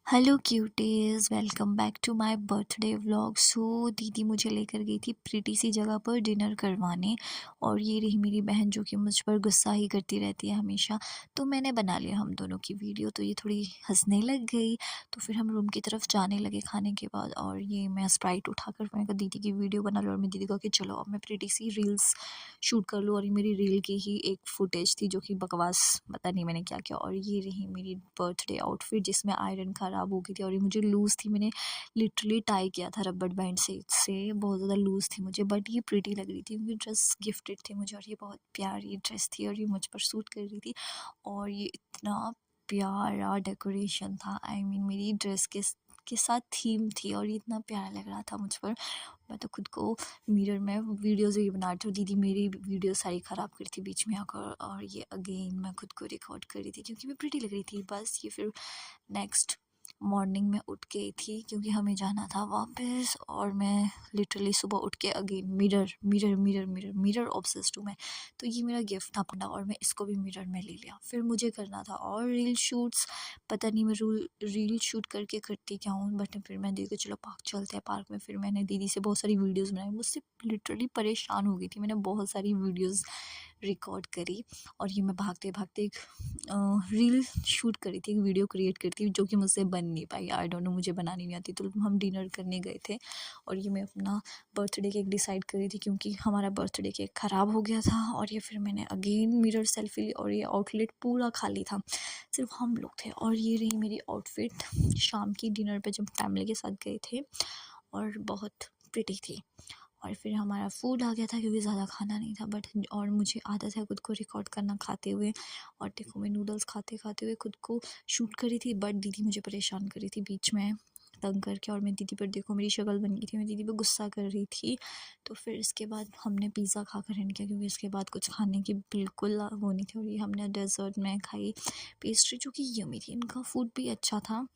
Hello cuties, welcome back to my birthday vlog. So दीदी मुझे लेकर गई थी प्रीटी सी जगह पर डिनर करवाने, और ये रही मेरी बहन जो कि मुझ पर गुस्सा ही करती रहती है हमेशा। तो मैंने बना लिया हम दोनों की वीडियो, तो ये थोड़ी हंसने लग गई। तो फिर हम रूम की तरफ जाने लगे खाने के बाद, और ये मैं स्प्राइट उठाकर मैंने कहा दीदी की वीडियो बना लो, और मैं दीदी को कि चलो अब मैं प्रीटी सी रील्स शूट कर लूँ। और ये मेरी रील की ही एक फुटेज थी जो कि बकवास, पता नहीं मैंने क्या किया। और ये रही मेरी बर्थडे आउटफिट जिसमें आयरन ख़राब हो गई थी, और ये मुझे लूज़ थी, मैंने लिटरली टाई किया था रबड़ बैंड से इससे बहुत ज़्यादा लूज़ थी मुझे, बट ये प्रीटी लग रही थी क्योंकि ड्रेस गिफ्टेड थी मुझे, और ये बहुत प्यारी ड्रेस थी और ये मुझ पर सूट कर रही थी। और ये इतना प्यारा डेकोरेशन था, आई मीन मेरी ड्रेस के साथ थीम थी, और ये इतना प्यारा लग रहा था मुझ पर। मैं तो खुद को मिरर में वीडियोज़ भी बना रही थी, दीदी मेरी वीडियो सारी ख़राब करी थी बीच में आकर, और ये अगेन मैं खुद को रिकॉर्ड कर रही थी क्योंकि मैं प्रीटी लग रही थी। बस ये फिर नेक्स्ट मॉर्निंग में उठ गई थी क्योंकि हमें जाना था वापस, और मैं लिटरली सुबह उठ के again mirror mirror mirror mirror mirror obsessed हूँ मैं। तो ये मेरा गिफ्ट था अपना, और मैं इसको भी मिरर में ले लिया। फिर मुझे करना था और रील शूट्स, पता नहीं मैं रील शूट करके करती क्या हूँ, बट फिर मैं दीदी को चलो पार्क चलते हैं। पार्क में फिर मैंने दीदी से बहुत सारी वीडियोज़ बनाई, मुझसे लिटरली परेशान हो गई थी, मैंने बहुत सारी वीडियोज़ रिकॉर्ड करी। और ये मैं भागते भागते एक रील शूट करी थी, एक वीडियो क्रिएट करी थी जो कि मुझसे बन नहीं पाई, आई डोंट नो, मुझे बनानी नहीं आती। तो हम डिनर करने गए थे, और ये मैं अपना बर्थडे केक डिसाइड करी थी क्योंकि हमारा बर्थडे केक ख़राब हो गया था। और ये फिर मैंने अगेन मिरर सेल्फी ली, और ये आउटलेट पूरा खाली था, सिर्फ हम लोग थे। और ये रही मेरी आउटफिट शाम की डिनर पे जब फैमिली के साथ गए थे, और बहुत प्रिटी थी। और फिर हमारा फूड आ गया था क्योंकि ज़्यादा खाना नहीं था, बट और मुझे आदत है खुद को रिकॉर्ड करना खाते हुए। और देखो मैं नूडल्स खाते खाते हुए खुद को शूट करी थी, बट दीदी मुझे परेशान करी थी बीच में तंग करके, और मैं दीदी पर, देखो मेरी शक्ल बन गई थी, मैं दीदी पर गुस्सा कर रही थी। तो फिर इसके बाद हमने पिज़्ज़ा खाकर एंड किया क्योंकि इसके बाद कुछ खाने की बिल्कुल वो नहीं थी। और ये हमने डेजर्ट में खाई पेस्ट्री जो कि यम्मी थी, इनका फूड भी अच्छा था।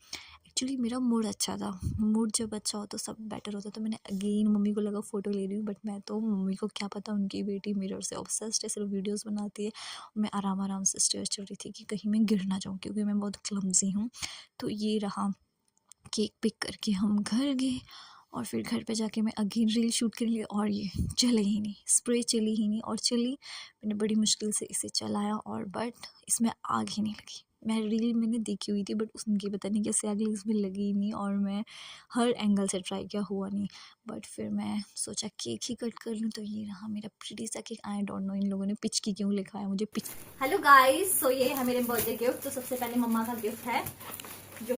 एक्चुअली मेरा मूड अच्छा था, मूड जब अच्छा हो तो सब बेटर होता है। तो मैंने अगेन मम्मी को लगा फ़ोटो ले रही हूँ, बट मैं तो, मम्मी को क्या पता उनकी बेटी मिरर से ऑब्सेस्ड है, सिर्फ वीडियोस बनाती है। मैं आराम आराम से स्टेयर्स चढ़ रही थी कि कहीं मैं गिर ना जाऊँ क्योंकि मैं बहुत क्लमजी हूँ। तो ये रहा, केक पिक करके हम घर गए, और फिर घर पे जाके मैं अगेन रील शूट कर ली, और ये चले ही नहीं, स्प्रे चली ही नहीं, और चली, मैंने बड़ी मुश्किल से इसे चलाया, और बट इसमें आग ही नहीं लगी। मैं रील मैंने देखी हुई थी, बट उनकी पता नहीं कैसे आग इसमें लगी ही नहीं, और मैं हर एंगल से ट्राई किया, हुआ नहीं। बट फिर मैं सोचा केक ही कट कर लूँ, तो ये रहा मेरा प्रीटी सा केक। आई डोंट नो इन लोगों ने पिचकी क्यों लिखा है, मुझे पिच। हेलो गाइस, सो ये है मेरे बर्थडे गिफ्ट। तो सबसे पहले मम्मा का गिफ्ट है